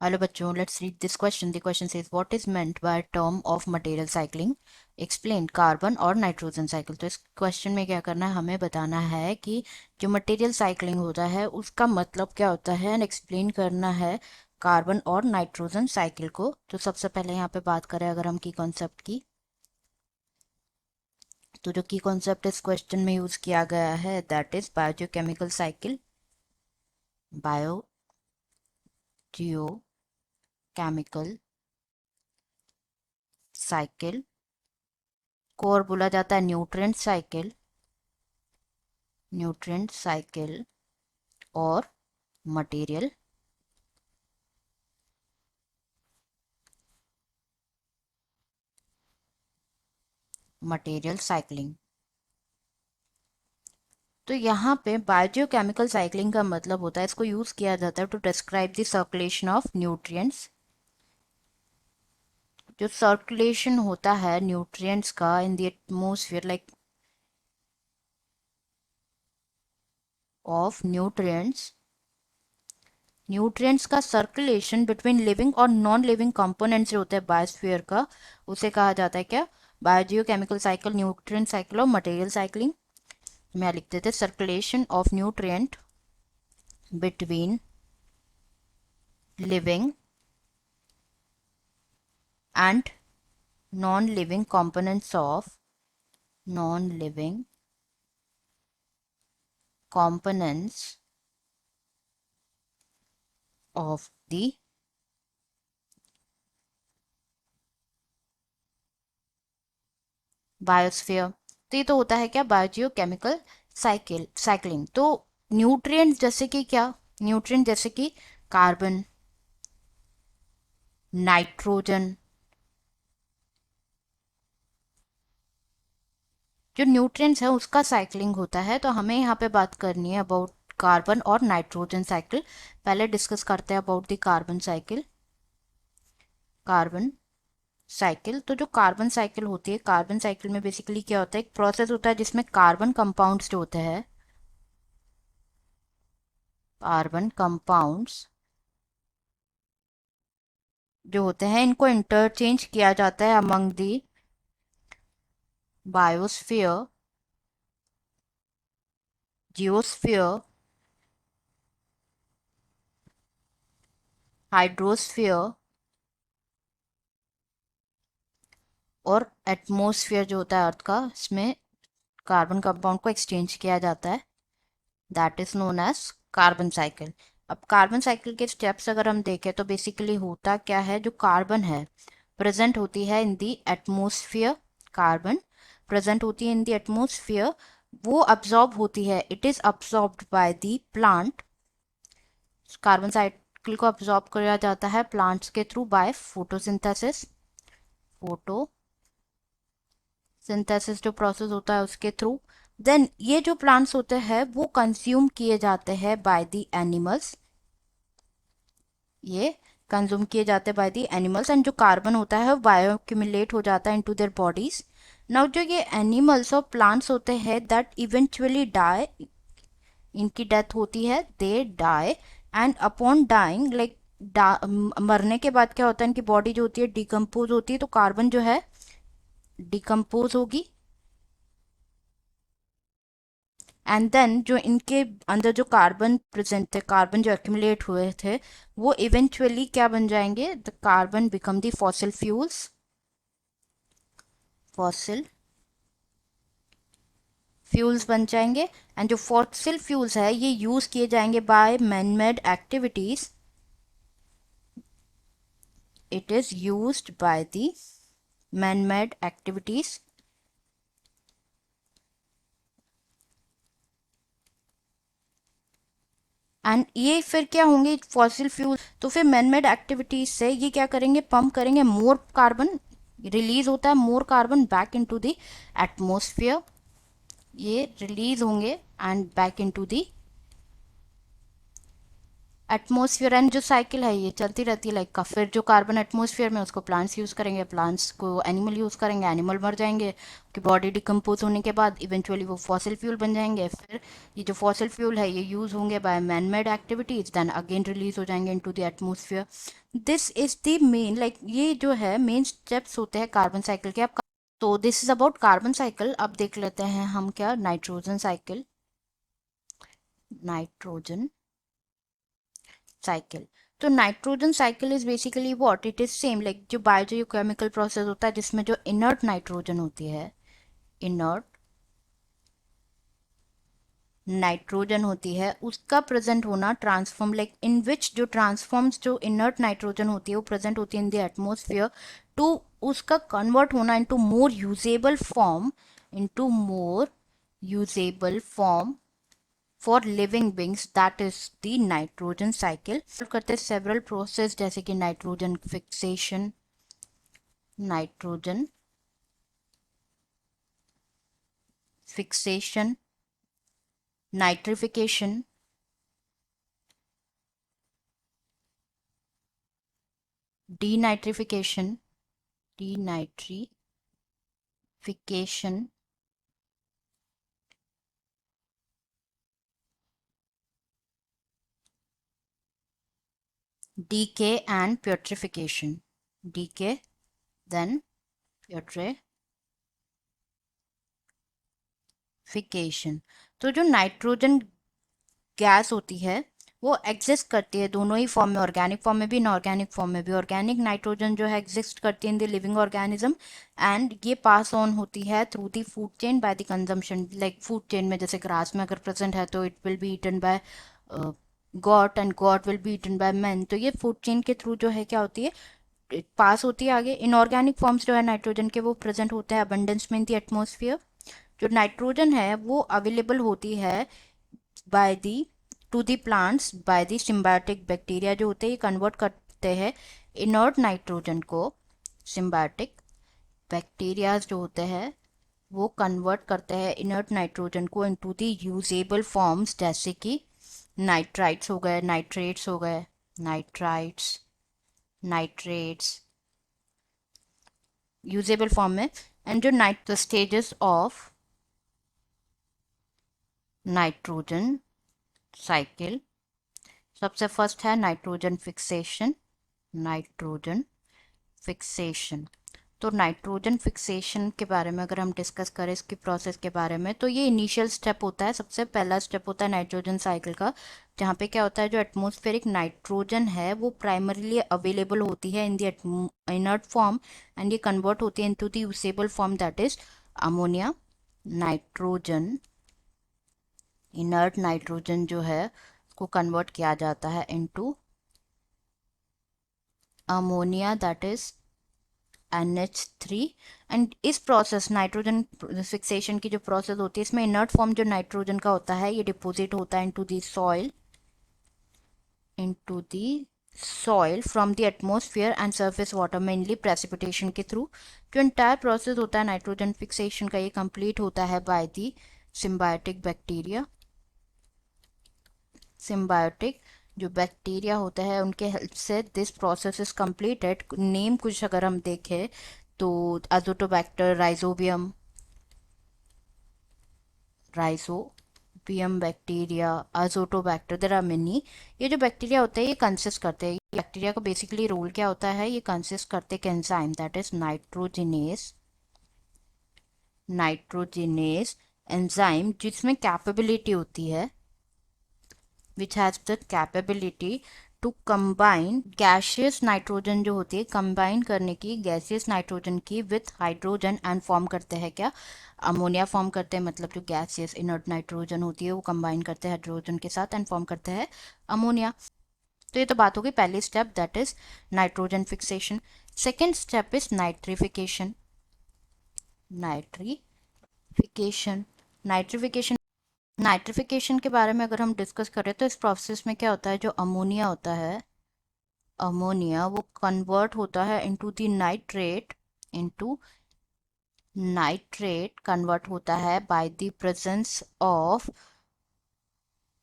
Hello बच्चों, let's read this question. The question says, what is meant by term of material cycling? Explain carbon और nitrogen cycle. तो इस question में क्या करना है, हमें बताना है कि जो मटेरियल साइक्लिंग होता है उसका मतलब क्या होता है एंड एक्सप्लेन करना है कार्बन और नाइट्रोजन साइकिल को. तो सबसे पहले यहाँ पे बात करें अगर हम की कॉन्सेप्ट की, तो जो की कॉन्सेप्ट इस क्वेश्चन में यूज किया गया है that is biochemical cycle. Bio Jio chemical cycle को और बोला जाता है न्यूट्रिएंट साइकिल, न्यूट्रिएंट साइकिल और मटेरियल मटेरियल साइक्लिंग. तो यहाँ पे बायोकेमिकल साइक्लिंग का मतलब होता है, इसको यूज किया जाता है to describe the circulation of nutrients. जो सर्कुलेशन होता है न्यूट्रिएंट्स का in the atmosphere like of nutrients का सर्कुलेशन बिटवीन लिविंग और नॉन लिविंग कंपोनेंट्स जो होते हैं बायोस्फीयर का, उसे कहा जाता है क्या, बायोकेमिकल साइकिल, न्यूट्रिएंट साइकिल और मटेरियल साइक्लिंग. मैं लिख देते circulation of nutrient between living and non-living components of non-living components of the biosphere. तो ये तो होता है क्या, बायोजियोकेमिकल साइक्लिंग. तो न्यूट्रिएंट्स जैसे कि क्या, न्यूट्रिएंट जैसे कि कार्बन, नाइट्रोजन. जो न्यूट्रिएंट्स है उसका साइक्लिंग होता है. तो हमें यहाँ पे बात करनी है अबाउट कार्बन और नाइट्रोजन साइकिल. पहले डिस्कस करते हैं about the carbon cycle. Carbon cycle, तो जो कार्बन साइकिल होती है, कार्बन साइकिल में बेसिकली क्या होता है, एक प्रोसेस होता है जिसमें कार्बन कंपाउंड्स जो होते हैं, कार्बन कंपाउंड्स जो होते हैं इनको इंटरचेंज किया जाता है among the biosphere, geosphere, hydrosphere और एटमॉस्फेयर जो होता है अर्थ का, इसमें कार्बन कंपाउंड को एक्सचेंज किया जाता है. That is known as carbon cycle. अब कार्बन साइकिल के स्टेप्स अगर हम देखें तो बेसिकली होता क्या है, जो कार्बन है प्रेजेंट होती है इन दी एटमोसफियर, कार्बन प्रेजेंट होती है इन दी एटमोसफियर, वो अब्जॉर्ब होती है, it is absorbed by the plant. Carbon cycle को अब्जॉर्ब किया जाता है प्लांट्स के थ्रू बाय फोटोसिंथेसिस. फोटोसिंथेसिस जो प्रोसेस होता है उसके थ्रू. देन ये जो प्लांट्स होते हैं वो कंज्यूम किए जाते हैं बाय द एनिमल्स, ये कंज्यूम किए जाते हैं बाय द एनिमल्स. एंड जो कार्बन होता है बायो एक्यूमुलेट हो जाता है इनटू देयर बॉडीज. नाउ जो ये एनिमल्स और प्लांट्स होते हैं दैट इवेंचुअली डाई, इनकी डेथ होती है, they die. And upon dying like मरने के बाद क्या होता है, इनकी बॉडी जो होती है डिकम्पोज होती है, तो कार्बन जो है डिकम्पोज होगी. एंड देन जो इनके अंदर जो कार्बन प्रेजेंट थे, कार्बन जो एक्यूमुलेट हुए थे, वो इवेंचुअली क्या बन जाएंगे, the carbon become the fossil fuels, fossil fuels बन जाएंगे. एंड जो फॉसिल फ्यूल्स है ये यूज किए जाएंगे bye man made activities, it is used by the man made activities. And ये फिर क्या होंगे फॉसिल फ्यूल, तो फिर मैनमेड एक्टिविटीज से ये क्या करेंगे, पंप करेंगे मोर कार्बन, रिलीज होता है more carbon back into the atmosphere, ये रिलीज होंगे and back into the atmosphere and जो साइकिल है ये चलती रहती है लाइक का। फिर जो कार्बन एटमोसफियर में उसको प्लांट्स यूज़ करेंगे, प्लांट्स को एनिमल यूज़ करेंगे, एनिमल मर जाएंगे, कि बॉडी डिकम्पोज होने के बाद इवेंचुअली वो फॉसिल फ्यूल बन जाएंगे। फिर ये जो फॉसिल फ्यूल है ये यूज़ होंगे by man made activities, then again release हो जाएंगे into the atmosphere. This is the main like ये जो है मेन स्टेप्स होते हैं कार्बन साइकिल के। अब तो this is about carbon cycle. अब देख लेते हैं हम क्या नाइट्रोजन साइकिल। Nitrogen cycle. तो nitrogen cycle is basically what it is same like जो बायोकेमिकल प्रोसेस होता है जिसमें जो इनर्ट नाइट्रोजन होती है, इनर्ट नाइट्रोजन होती है उसका प्रेजेंट होना ट्रांसफॉर्म लाइक इन विच जो ट्रांसफॉर्म्स जो इनर्ट नाइट्रोजन होती है वो प्रेजेंट होती है इन द एटमोसफियर टू उसका कन्वर्ट होना into more usable form, into more usable form for living beings, that is the nitrogen cycle. करते सेवरल प्रोसेस जैसे कि nitrogen fixation, nitrogen fixation, nitrification, denitrification, denitrification, decay and putrefaction, decay then putrefaction। तो जो nitrogen gas होती है वो exist करती है दोनों ही फॉर्म में, ऑर्गेनिक फॉर्म में भी इनऑर्गेनिक फॉर्म में भी। ऑर्गेनिक नाइट्रोजन जो है एग्जिस्ट करती है in the living organism and ये पास ऑन होती है through the food chain by the consumption. Like food chain में जैसे ग्रास में अगर प्रेजेंट है तो it will be eaten by goat and goat will be eaten by man. तो ये फूड चेन के थ्रू जो है क्या होती है पास होती है आगे। इनऑर्गेनिक फॉर्म्स जो है नाइट्रोजन के वो प्रेजेंट होते हैं अबंडेंस में इन द एटमोसफियर। जो नाइट्रोजन है वो अवेलेबल होती है by the to the plants by the symbiotic bacteria जो होते हैं, ये कन्वर्ट करते हैं इनर्ट नाइट्रोजन को। सिम्बायोटिक बैक्टीरियाज जो होते हैं वो कन्वर्ट करते हैं इनर्ट नाइट्रोजन को इनटू दी यूजेबल फॉर्म्स जैसे कि नाइट्राइट्स हो गए, नाइट्रेट्स हो गए, नाइट्राइट्स, नाइट्रेट्स यूजेबल फॉर्म में। एंड जो night stages of nitrogen cycle, सबसे फर्स्ट है नाइट्रोजन फिक्सेशन, नाइट्रोजन फिक्सेशन। तो नाइट्रोजन फिक्सेशन के बारे में अगर हम डिस्कस करें इसकी प्रोसेस के बारे में तो ये इनिशियल स्टेप होता है, सबसे पहला स्टेप होता है नाइट्रोजन साइकिल का, जहाँ पे क्या होता है जो एटमॉस्फेरिक नाइट्रोजन है वो प्राइमरीली अवेलेबल होती है in the inert form and ये कन्वर्ट होती है into the usable form that is ammonia. Nitrogen inert nitrogen जो है उसको कन्वर्ट किया जाता है into ammonia that is NH3। And इस प्रोसेस नाइट्रोजन फिक्सेशन की जो प्रोसेस होती है इसमें इनर्ट फॉर्म जो नाइट्रोजन का होता है ये डिपोजिट होता है into the soil, into the soil from the atmosphere and surface water mainly precipitation के थ्रू। जो इंटायर प्रोसेस होता है नाइट्रोजन फिक्सेशन का ये कंप्लीट होता है by the symbiotic bacteria. Symbiotic जो बैक्टीरिया होते हैं उनके हेल्प से this process is completed. Name कुछ अगर हम देखें तो azotobacter, rhizobium, rhizobium bacteria, azotobacter, there are many. ये जो बैक्टीरिया होते हैं ये कंसिस्ट करते हैं, बैक्टीरिया का बेसिकली रोल क्या होता है, ये कंसिस्ट करते हैं enzyme that is nitrogenous, nitrogenous enzyme जिसमें कैपेबिलिटी होती है which has the capability to combine gaseous nitrogen जो होती है कंबाइन करने की गैसियस नाइट्रोजन की विथ हाइड्रोजन एंड फॉर्म करते हैं क्या अमोनिया फॉर्म करते हैं। मतलब जो गैसियस इनर्ट नाइट्रोजन होती है वो कंबाइन करते हैं हाइड्रोजन के साथ एंड फॉर्म करते हैं अमोनिया। तो ये तो बात होगी पहली step that is nitrogen fixation. Second step is nitrification, nitrification, nitrification. Nitrification के बारे में अगर हम डिस्कस करें तो इस प्रोसेस में क्या होता है जो अमोनिया होता है, अमोनिया वो कन्वर्ट होता है into the nitrate, into nitrate convert होता है by the presence of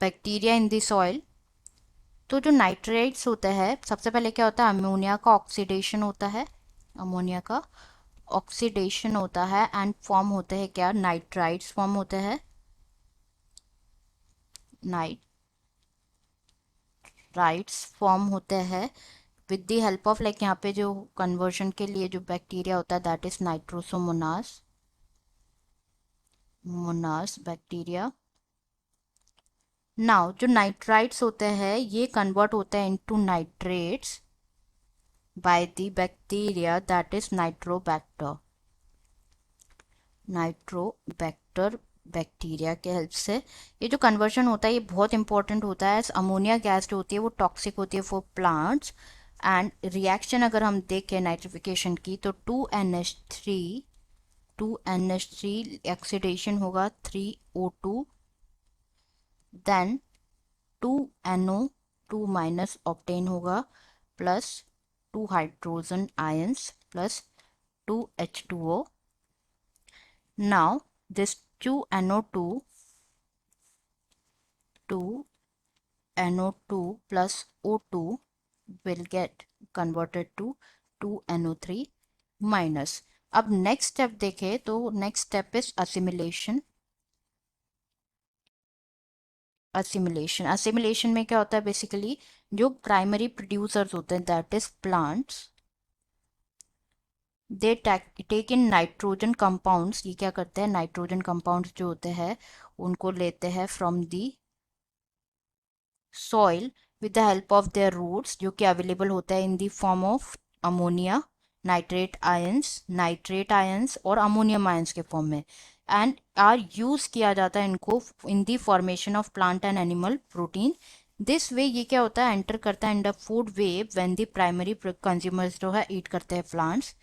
bacteria in the soil, तो जो नाइट्रेट्स होते हैं, सबसे पहले क्या होता है, अमोनिया का ऑक्सीडेशन होता है, अमोनिया का ऑक्सीडेशन होता है एंड फॉर्म होते हैं क्या, नाइट्राइट्स फॉर्म होते हैं, नाइट्राइट्स फॉर्म होते हैं with the help of like यहाँ पे जो कन्वर्जन के लिए जो बैक्टीरिया होता है that is Nitrosomonas, Mona's bacteria. Now जो नाइट्राइट्स होते हैं ये कन्वर्ट होते हैं into nitrates by the bacteria that is Nitrobacter, Nitrobacter bacteria के हेल्प से ये जो कन्वर्जन होता है ये बहुत इंपॉर्टेंट होता है। अमोनिया गैस जो होती है वो टॉक्सिक होती है फॉर प्लांट्स एंड रिएक्शन अगर हम देखें नाइट्रिफिकेशन की तो 2NH3, 2NH3 ऑक्सीडेशन होगा 3O2, then 2NO2 minus obtain होगा plus 2 hydrogen ions plus 2H2O। Now this 2NO2 plus O2 will get converted to 2NO3 minus। अब नेक्स्ट स्टेप देखें तो next step is assimilation. Assimilation में क्या होता है, basically जो प्राइमरी प्रोड्यूसर्स होते हैं that is plants, they take in nitrogen compounds. ये क्या करते हैं, नाइट्रोजन कंपाउंड्स जो होते हैं उनको लेते हैं from the soil with the help of their roots, जो कि अवेलेबल होता है in the form of ammonia, nitrate ions और अमोनियम आयंस के फॉर्म में, एंड आर यूज किया जाता है इनको in the formation of plant and animal protein. This way ये क्या होता है, एंटर करता है in the food web when the primary consumers जो है ईट करते हैं प्लांट्स।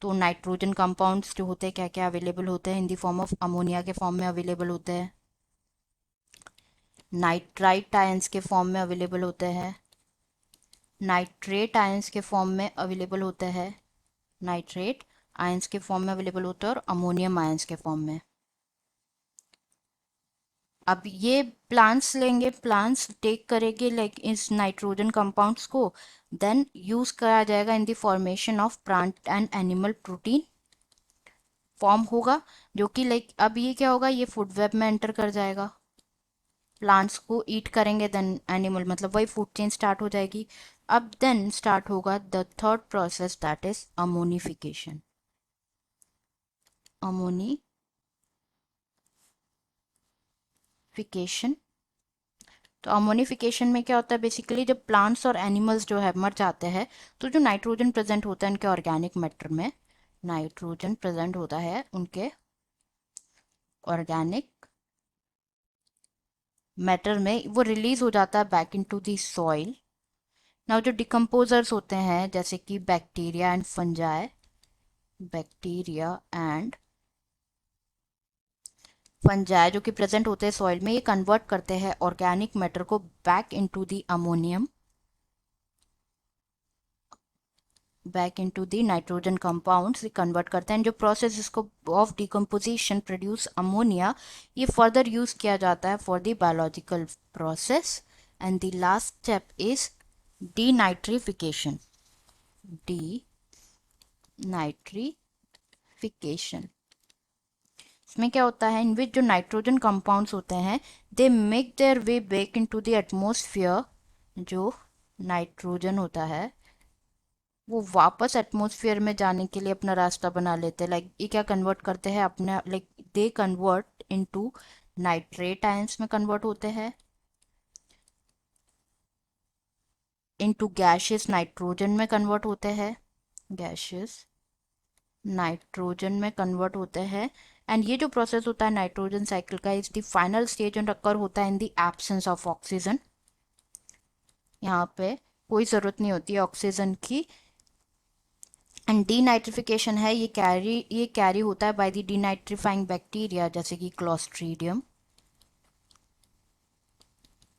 तो नाइट्रोजन कंपाउंड्स जो होते हैं क्या क्या अवेलेबल होते हैं इन द फॉर्म ऑफ अमोनिया के फॉर्म में अवेलेबल होते हैं, नाइट्राइट आयंस के फॉर्म में अवेलेबल होते हैं, नाइट्रेट आयंस के फॉर्म में अवेलेबल होते हैं, नाइट्रेट आयंस के फॉर्म में अवेलेबल होते हैं और अमोनियम आयंस के फॉर्म में। अब ये प्लांट्स लेंगे, प्लांट्स टेक करेंगे लाइक इस नाइट्रोजन कंपाउंड्स को, देन यूज करा जाएगा इन the formation of plant and animal protein form होगा, जो कि लाइक अब ये क्या होगा, ये फूड वेब में एंटर कर जाएगा, प्लांट्स को ईट करेंगे देन एनिमल, मतलब वही फूड चेन स्टार्ट हो जाएगी। अब देन स्टार्ट होगा the third process that is ammonification. Ammonification, तो अमोनिफिकेशन में क्या होता है, बेसिकली जब प्लांट्स और एनिमल्स जो है मर जाते हैं तो जो नाइट्रोजन प्रेजेंट होता है उनके ऑर्गेनिक मैटर में, नाइट्रोजन प्रेजेंट होता है उनके ऑर्गेनिक मैटर में, वो रिलीज हो जाता है back into the soil. Now जो डिकम्पोजर्स होते हैं जैसे कि bacteria and fungi, bacteria and fungi जो कि प्रेजेंट होते हैं सॉइल में, ये कन्वर्ट करते हैं ऑर्गेनिक मैटर को back into the ammonium, back into the nitrogen compounds convert करते हैं। जो प्रोसेस इसको ऑफ डिकम्पोजिशन प्रोड्यूस अमोनिया, ये फर्दर यूज किया जाता है for the biological process. And the last step is denitrification, denitrification. इसमें क्या होता है, इन विच जो नाइट्रोजन कंपाउंड्स होते हैं they make their way back into the atmosphere, जो नाइट्रोजन होता है वो वापस एटमॉस्फेयर में जाने के लिए अपना रास्ता बना लेते हैं। लाइक ये क्या कन्वर्ट करते हैं अपने, like they convert into nitrate ions में कन्वर्ट होते हैं, इनटू गैशियस नाइट्रोजन में कन्वर्ट होते हैं, गैशियस नाइट्रोजन में कन्वर्ट होते हैं। एंड ये जो प्रोसेस होता है नाइट्रोजन साइकिल का is the final stage and occur होता है in the absence of oxygen. यहाँ पे कोई ज़रूरत नहीं होती है ऑक्सीजन की। एंड डीनाइट्रिफिकेशन है, ये कैरी होता है बाय द डीनाइट्रीफाइंग बैक्टीरिया जैसे कि क्लोस्ट्रीडियम,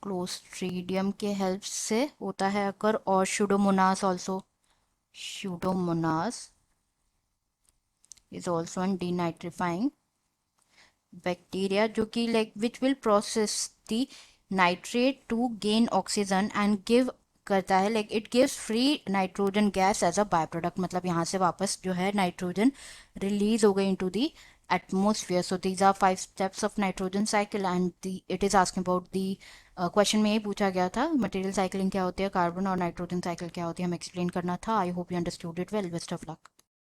क्लोस्ट्रीडियम के हेल्प से होता है अकर, और pseudomonas also, pseudomonas is also an denitrifying bacteria जो कि like which will process the nitrate to gain oxygen and give करता है, like it gives free nitrogen gas as a by product, मतलब यहाँ से वापस जो है नाइट्रोजन रिलीज हो गई into the atmosphere. So these are 5 steps of nitrogen cycle and it is asking about the question में यही पूछा गया था मटेरियल साइकिलिंग क्या होती है, कार्बन और नाइट्रोजन साइकिल क्या होती है, हमें एक्सप्लेन करना था. I hope you understood it well. Best of luck.